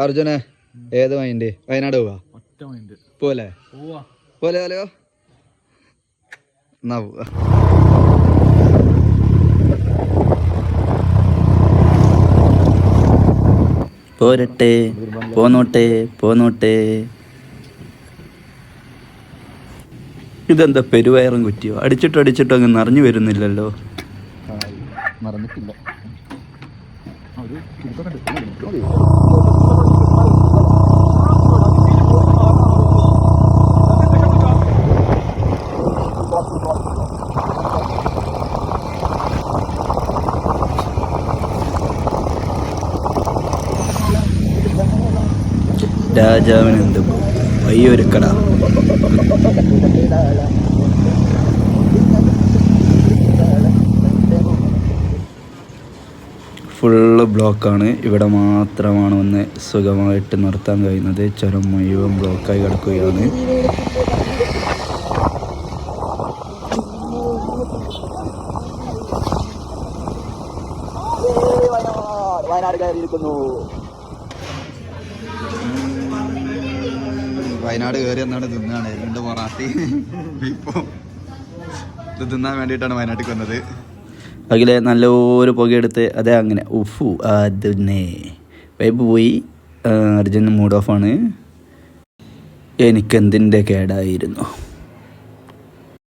അർജുനെ ഏത് മൈൻഡ്? വയനാട് പോവാ? പോലെ പോലെ പോലെയോ? എന്നാ പോവാ. പോരട്ടെ, പോന്നോട്ടെ പോന്നോട്ടെ. ഇതെന്താ പെരുവയറും കുറ്റിയോ? അടിച്ചിട്ടോ അങ്ങ് നിറഞ്ഞു വരുന്നില്ലല്ലോ. മറന്നിട്ടില്ല. രാജാവിന് എന്ത് വയ്യൊരുക്കട. ഫുള്ള് ബ്ലോക്കാണ്. ഇവിടെ മാത്രമാണ് ഒന്ന് സുഖമായിട്ട് നിർത്താൻ കഴിയുന്നത്. ചുരം മുഴുവൻ ബ്ലോക്കായി കിടക്കുകയാണ്. വയനാട് കയറി എന്നാണ് തിന്നാണ് 2 പൊറാട്ടി. ഇപ്പോൾ ഇത് തിന്നാൻ വേണ്ടിയിട്ടാണ് വയനാട്ടിൽ വന്നത്. അതിലെ നല്ലൊരു പുകയെടുത്ത് അതേ അങ്ങനെ ഉഫു അതിനെ വൈബ് പോയി. അർജുൻ മൂഡ് ഓഫാണ്. എനിക്കെന്തിൻ്റെ കേടായിരുന്നു.